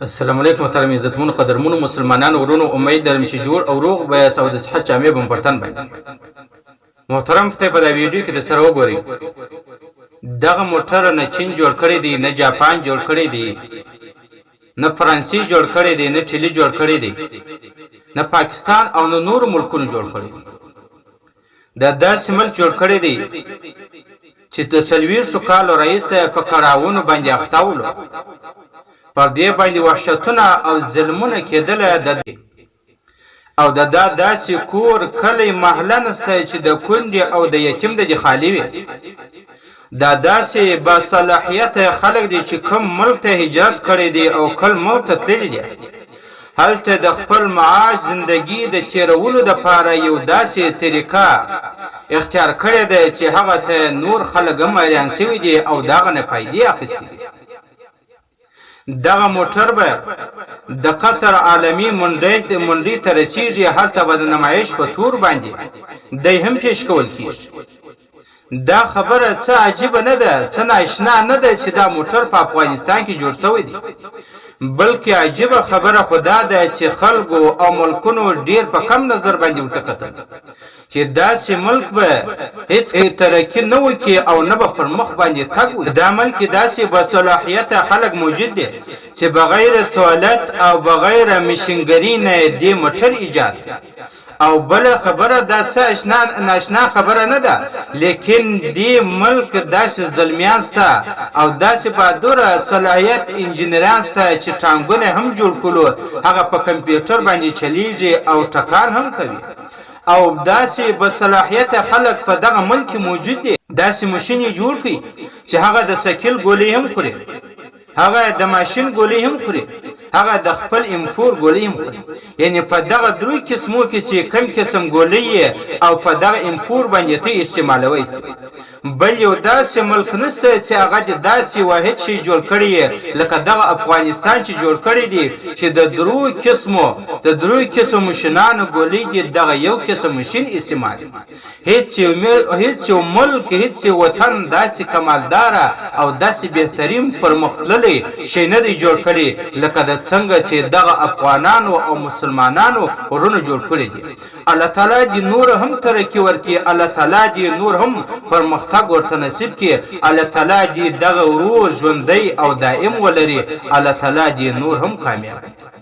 السلام علیکم محترم عزتمنو قدرمنو مسلمانانو ورونو، امید لرم چې جوړ او روغ به یاست او د صحت جامې به مو پر تن باندې. محترم خدای په دا ویډیو کې د سره وګورئ، دغه موټر نه چین جوړ کړی دی، نه جاپان جوړ کړی دی، نه فرانسې جوړ کړی دی، نه ټیلی جوړ کړی دی، نه پاکستان او نه نور ملکونو جوړ کړی دی. دا داسې ملک جوړ کړی دی چې د 40 کالو راهیسې په کړاوونو باندې اخته ولو، پر دې باندې وحشتونه او ظلمونه کېدله او د داسې کور کلی محله نسته چې د کونډې او د یتیم د خالي وي. دا داسې باصلاحیته خلک دي چې کوم ملک ته هجرت کړی دی او کل موت ته تللی دی، هلته د خپل معاش زندگی د تیرولو دپاره یو داسې طریقه اختیار کړې ده چې هغه ته نور خلک هم حیران سوي دي او د هغه نه پیدې اخیستي دي. دغه موټر به د قطر عالمي منډۍ ته رسیږي، هلته به د نمایش په تور باندې دی هم پیش کول کیږي. دا خبره څه عجیبه نه ده، څه ناشنا نه ده چې دا موټر په افغانستان کې جوړ شوی دی، بلکې عجیبه خبره خو دا ده چې خلکو او ملکونو ډیر په کم نظر باندې ورته کتل چې داسې ملک به هیڅ ترقي نه وکړي او نه به پر مخ باندې تګ وکړي. دا ملک داسې باصلاحیته خلک موجود دي چې بغیر سوالت او بغیر مشینګري نه دې موټر ایجاد او بل خبره دا څه ناشنا خبره نه ده، لیکن دې ملک داسې ظلمیان سته او داسې بهادره صلاحیت انجینران سته چې ټانګونه هم جوړ کړو، هغه په کمپیوټر باندې چلیږي او ټکان هم کوي. او داسې بصلاحیت خلک په دغه ملک موجود دي، داسې ماشین جوړ کړي چې هغه د سکیل ګولۍ هم خوري، هغه د ماشین ګولۍ هم خوري، هغه د خپل امپور ګولۍ هم خوري. یعنی په دغه درې قسمو کې چې کم قسم ګولۍ او په دغه امپور باندې ته استعمالوي سي. بل یو داسې ملک نسته چې هغه د داسې واحد شي جوړ کړی لکه دغه افغانستان چې جوړ کړی دی چې د درو قسمو ماشینانو ګولۍ دي دغه یو قسم ماشین استعمال. هیڅ یو ملک، هیڅ یو وطن داسې کمالدار او داسې بهترین پرمختللی شی نه دی جوړ کړی لکه د څنګه چې دغه افغانانو او مسلمانانو ورونه جوړ کړی دي. الله تعالی دې نور هم ترقي ورکړي، الله تعالی دې نور هم پرمختګ ورته نصیب کړي، الله تعالی دې دغه ورور ژوندی او دائم ولري، الله تعالی دې نور هم کامیاب کړي.